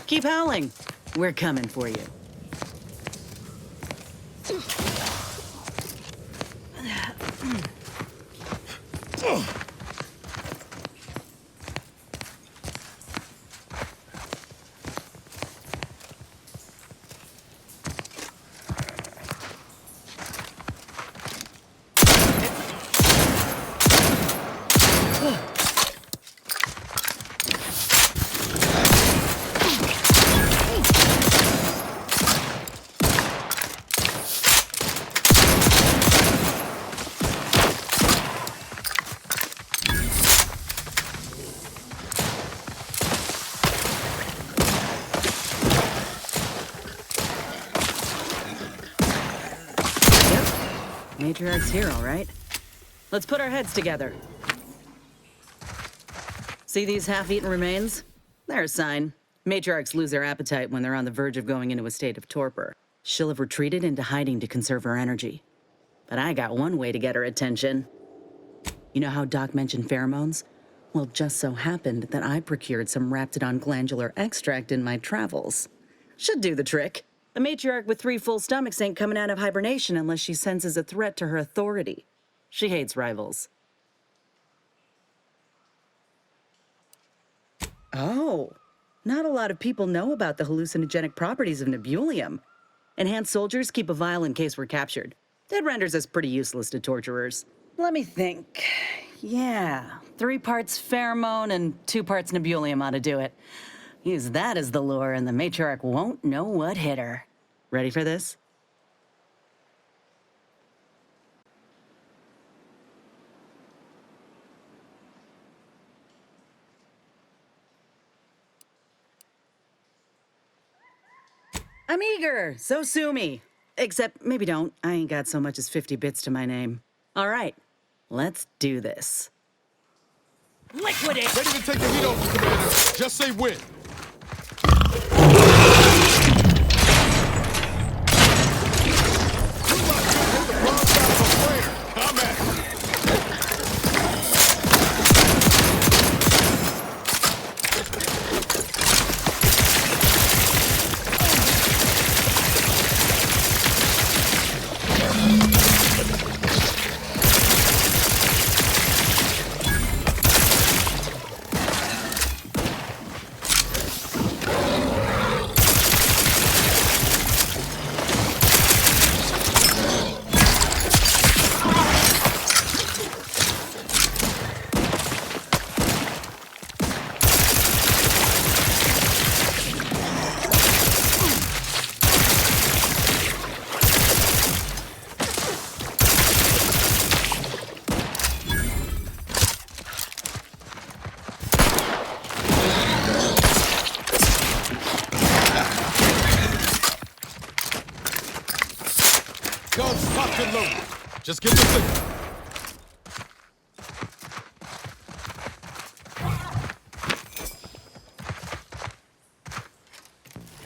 Keep howling. We're coming for you. Matriarch's here, all right. Let's put our heads together. See these half-eaten remains? They're a sign. Matriarchs lose their appetite when they're on the verge of going into a state of torpor. She'll have retreated into hiding to conserve her energy. But I got one way to get her attention. You know how Doc mentioned pheromones? Well, it just so happened that I procured some Raptidon glandular extract in my travels. Should do the trick. A matriarch with 3 full stomachs ain't coming out of hibernation unless she senses a threat to her authority. She hates rivals. Oh, not a lot of people know about the hallucinogenic properties of nebulium. Enhanced soldiers keep a vial in case we're captured. It renders us pretty useless to torturers. Let me think. Yeah, 3 parts pheromone and 2 parts nebulium ought to do it. Use that as the lure and the matriarch won't know what hit her. Ready for this? I'm eager, so sue me. Except maybe don't. I ain't got so much as 50 bits to my name. All right, let's do this. Liquidate! Ready to take the heat off, Commander. Just say when. Guns locked and loaded. Just get the signal.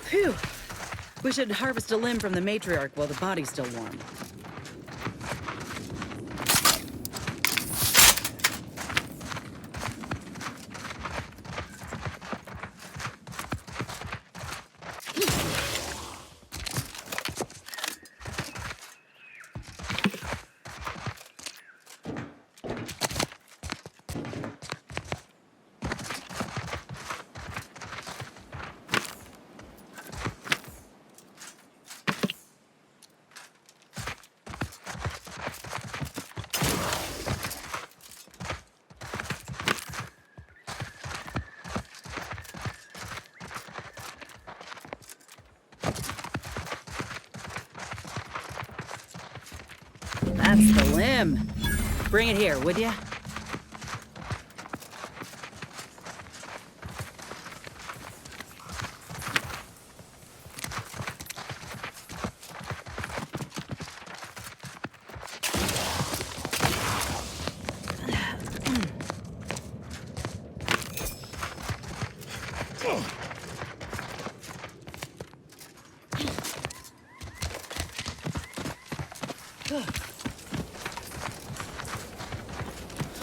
Phew. Wish should harvest a limb from the matriarch while the body's still warm. That's the limb. Bring it here, would ya?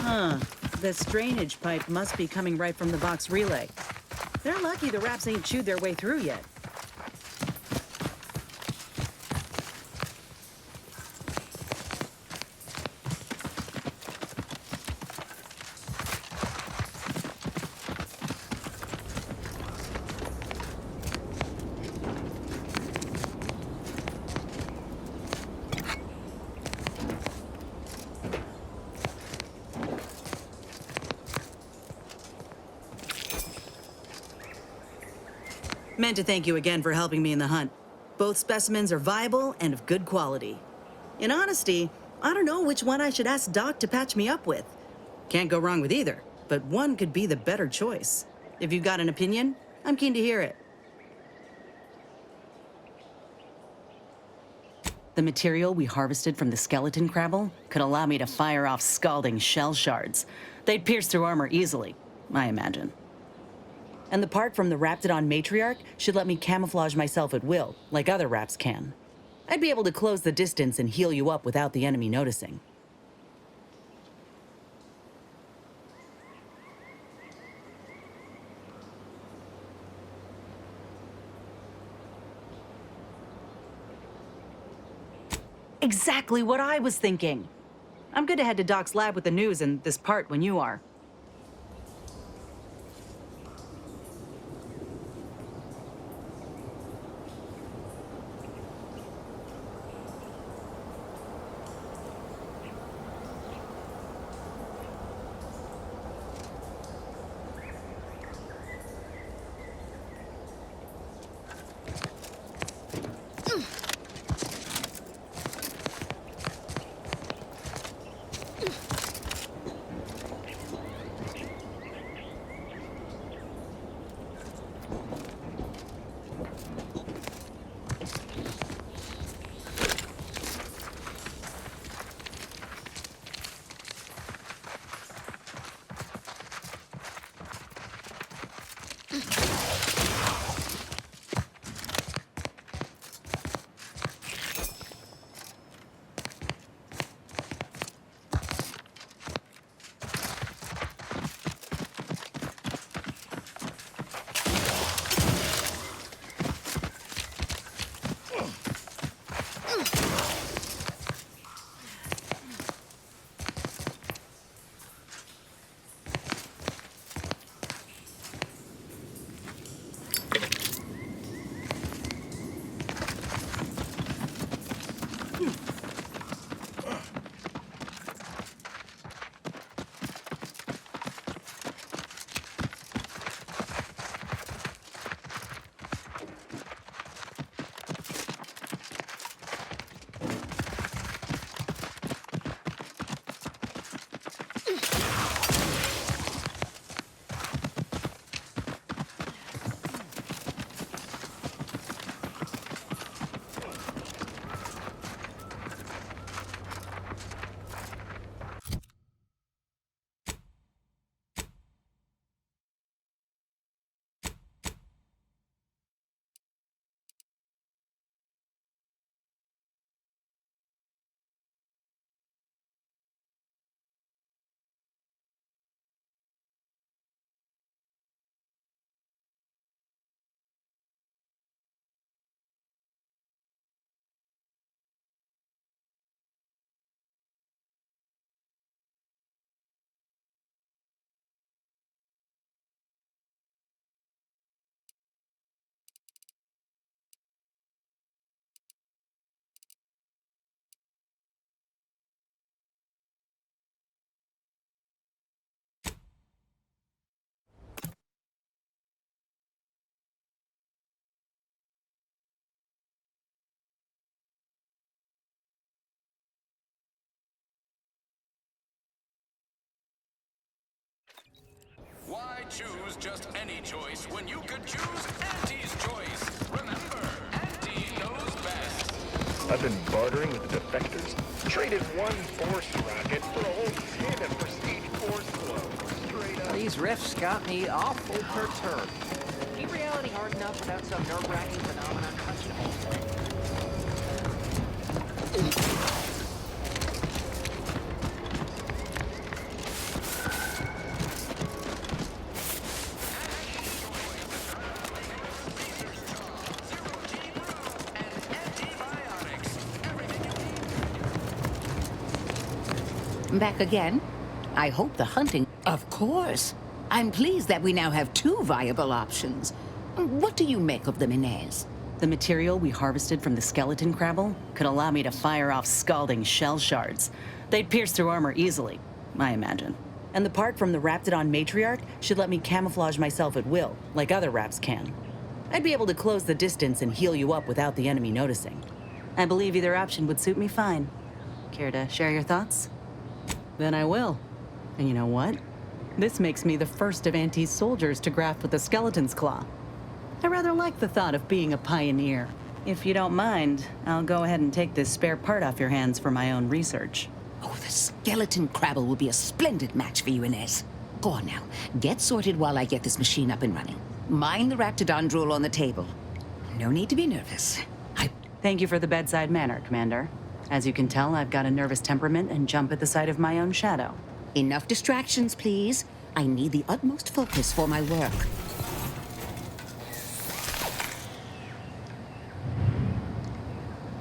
Huh. This drainage pipe must be coming right from the box relay. They're lucky the rats ain't chewed their way through yet. Meant to thank you again for helping me in the hunt. Both specimens are viable and of good quality. In honesty, I don't know which one I should ask Doc to patch me up with. Can't go wrong with either, but one could be the better choice. If you've got an opinion, I'm keen to hear it. The material we harvested from the skeleton crabble could allow me to fire off scalding shell shards. They'd pierce through armor easily, I imagine. And the part from the Raptidon matriarch should let me camouflage myself at will, like other raps can. I'd be able to close the distance and heal you up without the enemy noticing. Exactly what I was thinking. I'm good to head to Doc's lab with the news and this part when you are. Why choose just any choice when you could choose Auntie's choice? Remember, Auntie knows best. I've been bartering with the defectors. Traded one force rocket for a whole tin of prestige force flow. Straight up. These riffs got me awful perturbed. Keep reality hard enough without some nerve-wracking phenomenon punching a hole through it. Back again? I hope the hunting... Of course. I'm pleased that we now have two viable options. What do you make of them, Inez? The material we harvested from the skeleton crabble could allow me to fire off scalding shell shards. They'd pierce through armor easily, I imagine. And the part from the Raptidon matriarch should let me camouflage myself at will, like other Raps can. I'd be able to close the distance and heal you up without the enemy noticing. I believe either option would suit me fine. Care to share your thoughts? Then I will. And you know what? This makes me the first of Auntie's soldiers to graft with the skeleton's claw. I rather like the thought of being a pioneer. If you don't mind, I'll go ahead and take this spare part off your hands for my own research. Oh, the skeleton crabble will be a splendid match for you, Inez. Go on now. Get sorted while I get this machine up and running. Mind the Raptidon drool on the table. No need to be nervous. Thank you for the bedside manner, Commander. As you can tell, I've got a nervous temperament and jump at the sight of my own shadow. Enough distractions, please. I need the utmost focus for my work.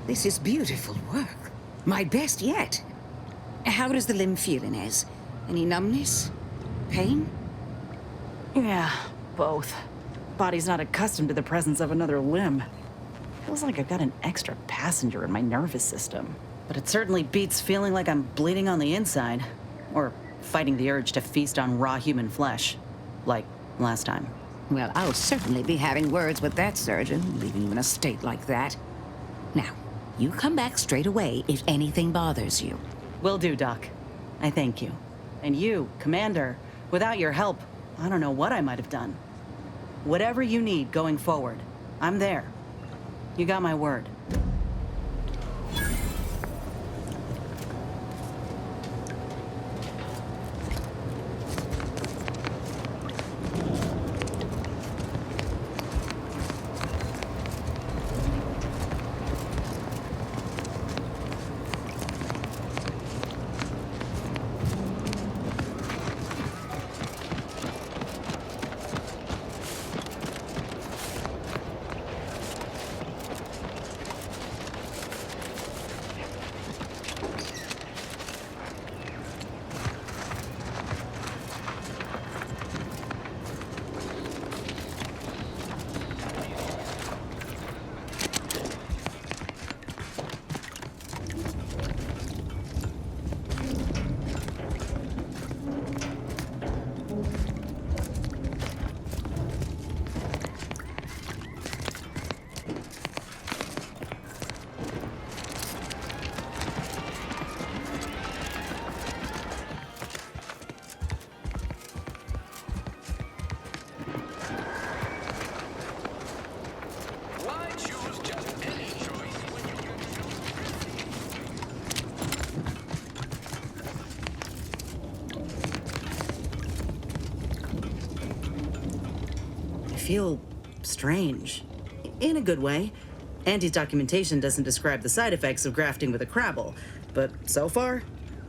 This is beautiful work. My best yet. How does the limb feel, Inez? Any numbness? Pain? Yeah, both. Body's not accustomed to the presence of another limb. Feels like I've got an extra passenger in my nervous system. But it certainly beats feeling like I'm bleeding on the inside. Or fighting the urge to feast on raw human flesh. Like last time. Well, I'll certainly be having words with that surgeon, leaving you in a state like that. Now, you come back straight away if anything bothers you. Will do, Doc. I thank you. And you, Commander, without your help, I don't know what I might have done. Whatever you need going forward, I'm there. You got my word. Why choose just any choice when you can I feel strange. In a good way. Auntie's documentation doesn't describe the side effects of grafting with a crabble, but so far,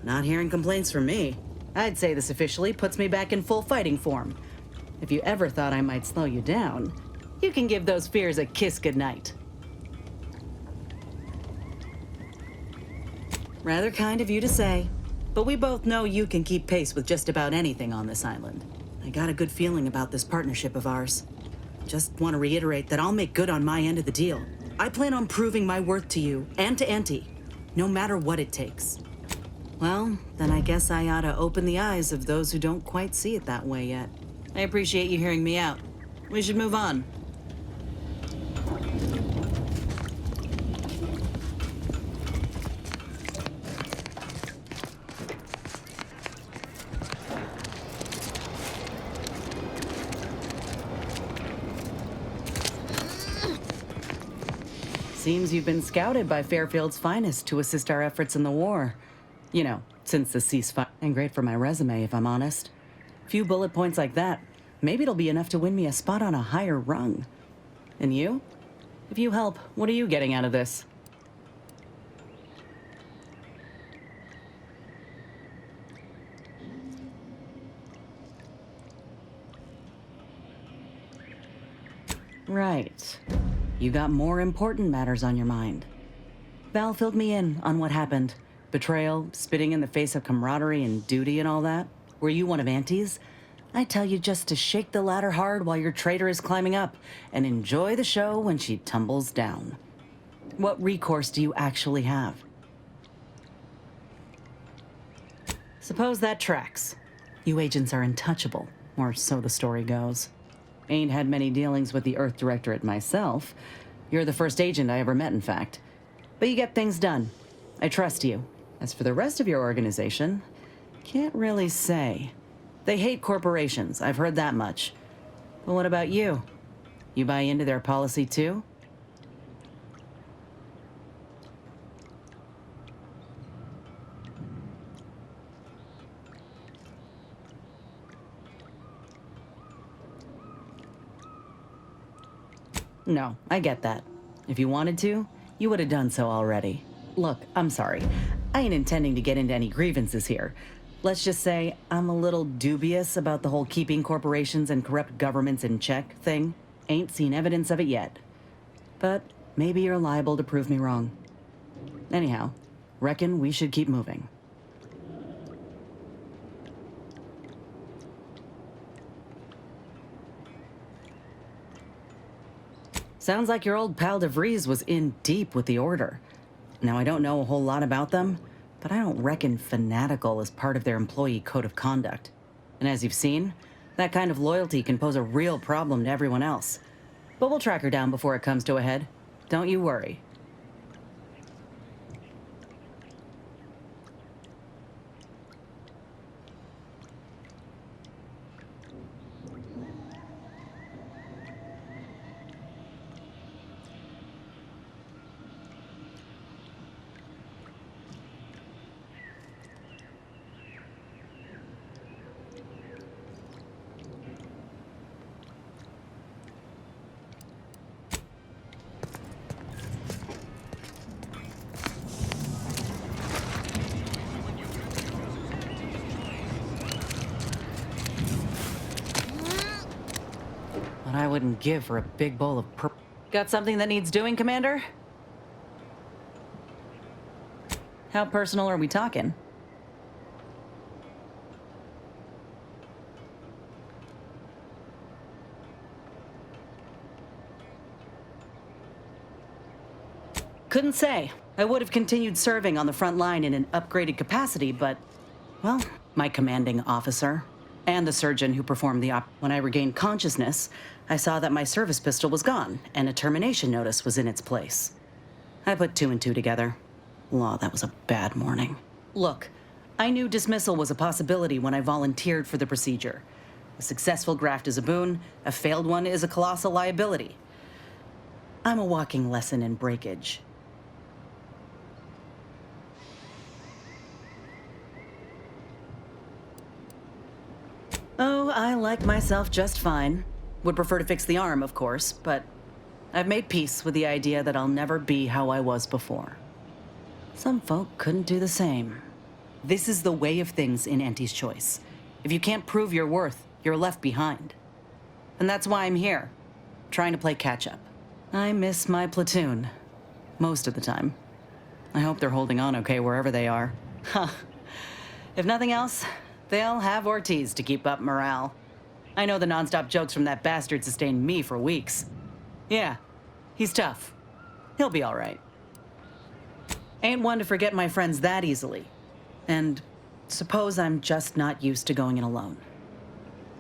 not hearing complaints from me. I'd say this officially puts me back in full fighting form. If you ever thought I might slow you down, you can give those fears a kiss goodnight. Rather kind of you to say, but we both know you can keep pace with just about anything on this island. I got a good feeling about this partnership of ours. Just want to reiterate that I'll make good on my end of the deal. I plan on proving my worth to you and to Auntie, no matter what it takes. Well, then I guess I ought to open the eyes of those who don't quite see it that way yet. I appreciate you hearing me out. We should move on. Seems you've been scouted by Fairfield's finest to assist our efforts in the war. You know, since the ceasefire. And great for my resume, if I'm honest. Few bullet points like that. Maybe it'll be enough to win me a spot on a higher rung. And you? If you help, what are you getting out of this? Right. You got more important matters on your mind. Val filled me in on what happened. Betrayal, spitting in the face of camaraderie and duty and all that. Were you one of Auntie's? I tell you just to shake the ladder hard while your traitor is climbing up, and enjoy the show when she tumbles down. What recourse do you actually have? Suppose that tracks. You agents are untouchable, or so the story goes. Ain't had many dealings with the Earth Directorate myself. You're the first agent I ever met, in fact. But you get things done. I trust you. As for the rest of your organization, can't really say. They hate corporations, I've heard that much. But what about you? You buy into their policy too? No, I get that. If you wanted to, you would have done so already. Look, I'm sorry. I ain't intending to get into any grievances here. Let's just say I'm a little dubious about the whole keeping corporations and corrupt governments in check thing. Ain't seen evidence of it yet. But maybe you're liable to prove me wrong. Anyhow, reckon we should keep moving. Sounds like your old pal DeVries was in deep with the Order. Now, I don't know a whole lot about them, but I don't reckon fanatical is part of their employee code of conduct. And as you've seen, that kind of loyalty can pose a real problem to everyone else. But we'll track her down before it comes to a head. Don't you worry. What I wouldn't give for a big bowl of Got something that needs doing, Commander? How personal are we talking? Couldn't say. I would have continued serving on the front line in an upgraded capacity, but, well, my commanding officer and the surgeon who performed the when I regained consciousness, I saw that my service pistol was gone and a termination notice was in its place. I put two and two together. Law, that was a bad morning. Look, I knew dismissal was a possibility when I volunteered for the procedure. A successful graft is a boon, a failed one is a colossal liability. I'm a walking lesson in breakage. Oh, I like myself just fine. Would prefer to fix the arm, of course, but I've made peace with the idea that I'll never be how I was before. Some folk couldn't do the same. This is the way of things in Auntie's Choice. If you can't prove your worth, you're left behind. And that's why I'm here, trying to play catch-up. I miss my platoon, most of the time. I hope they're holding on okay wherever they are. Huh. If nothing else, they'll have Ortiz to keep up morale. I know the nonstop jokes from that bastard sustained me for weeks. Yeah, he's tough. He'll be all right. Ain't one to forget my friends that easily. And suppose I'm just not used to going in alone.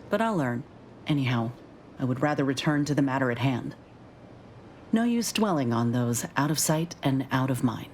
But I'll learn. Anyhow, I would rather return to the matter at hand. No use dwelling on those out of sight and out of mind.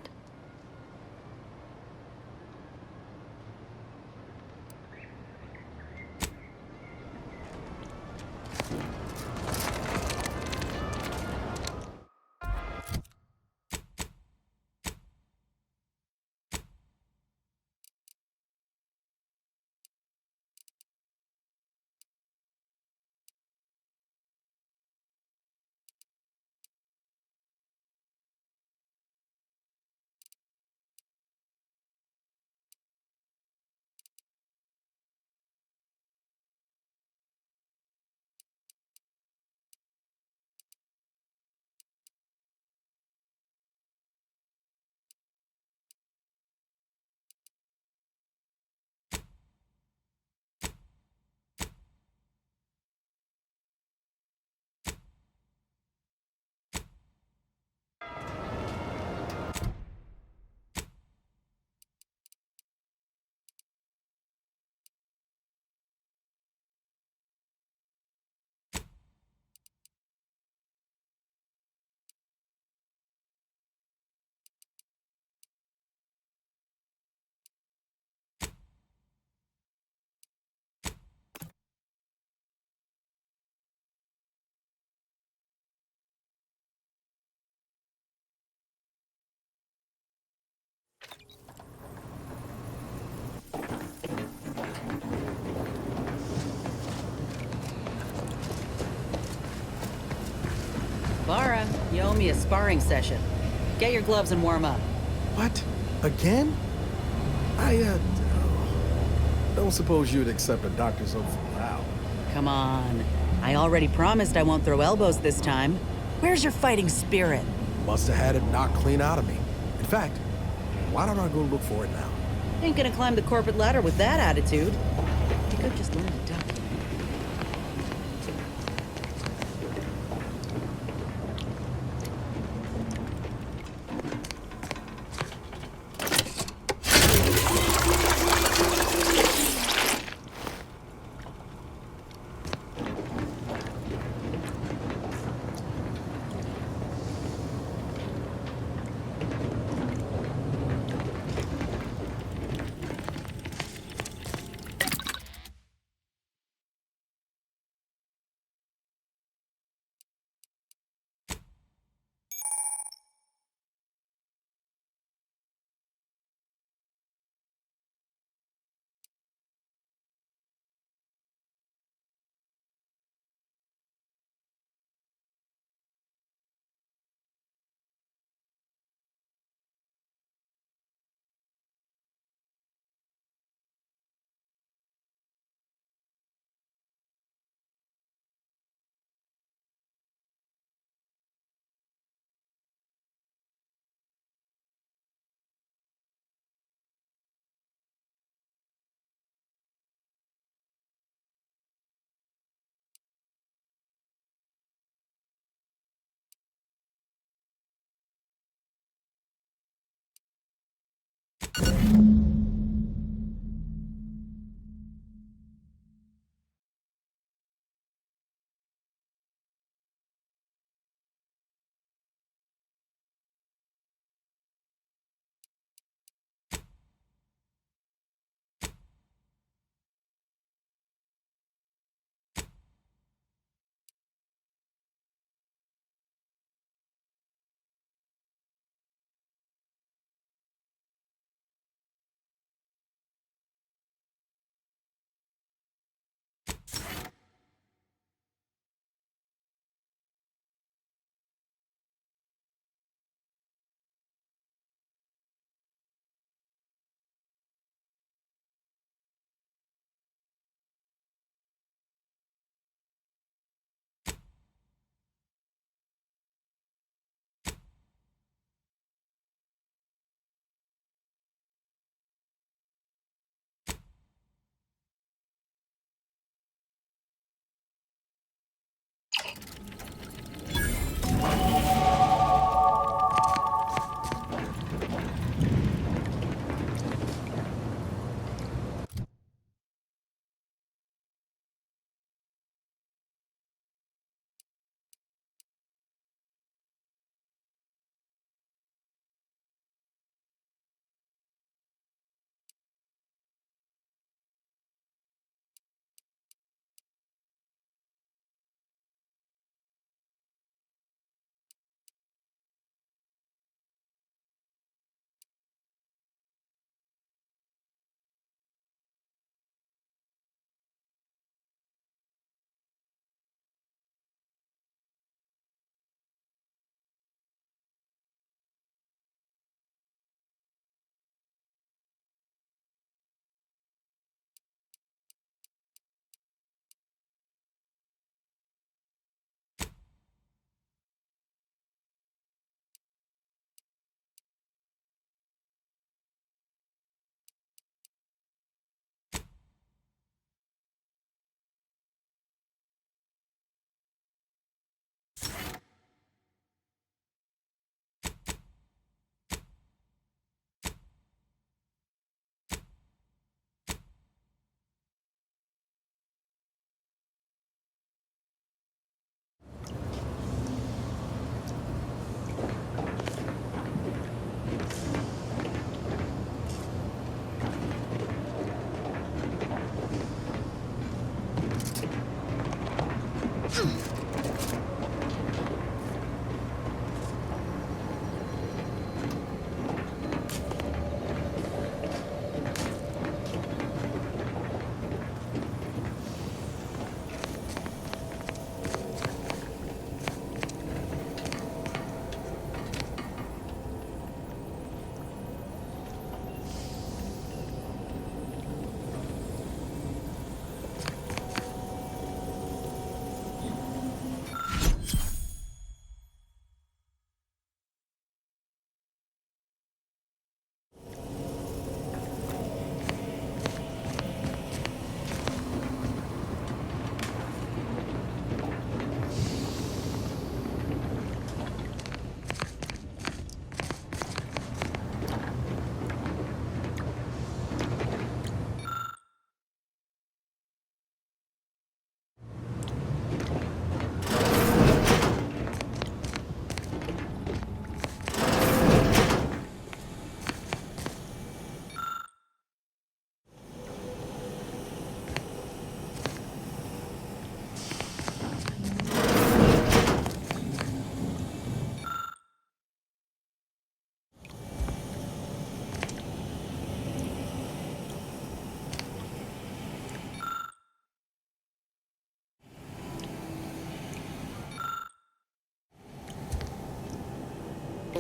You owe me a sparring session. Get your gloves and warm up. What? Again? I don't suppose you'd accept a doctor's oath for now. Come on. I already promised I won't throw elbows this time. Where's your fighting spirit? Must have had it knocked clean out of me. In fact, why don't I go look for it now? Ain't gonna climb the corporate ladder with that attitude. You could just learn to duck.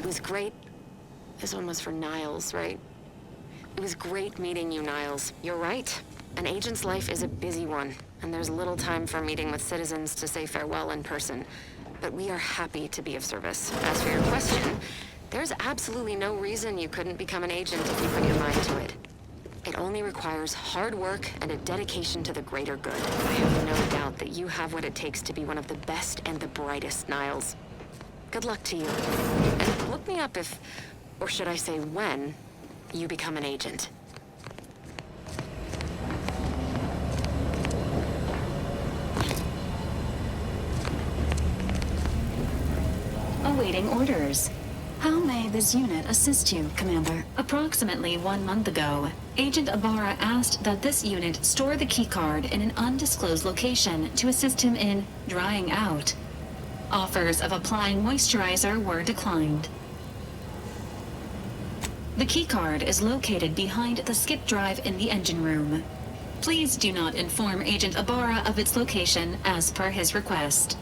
was great. This one was for Niles, right? It was great meeting you, Niles. You're right. An agent's life is a busy one, and there's little time for meeting with citizens to say farewell in person. But we are happy to be of service. As for your question, there's absolutely no reason you couldn't become an agent if you put your mind to it. It only requires hard work and a dedication to the greater good. I have no doubt that you have what it takes to be one of the best and the brightest, Niles. Good luck to you. And look me up if, or should I say when, you become an agent. Awaiting orders. How may this unit assist you, Commander? Approximately 1 month ago, Agent Ibarra asked that this unit store the keycard in an undisclosed location to assist him in drying out. Offers of applying moisturizer were declined. The keycard is located behind the skip drive in the engine room. Please do not inform Agent Ibarra of its location as per his request.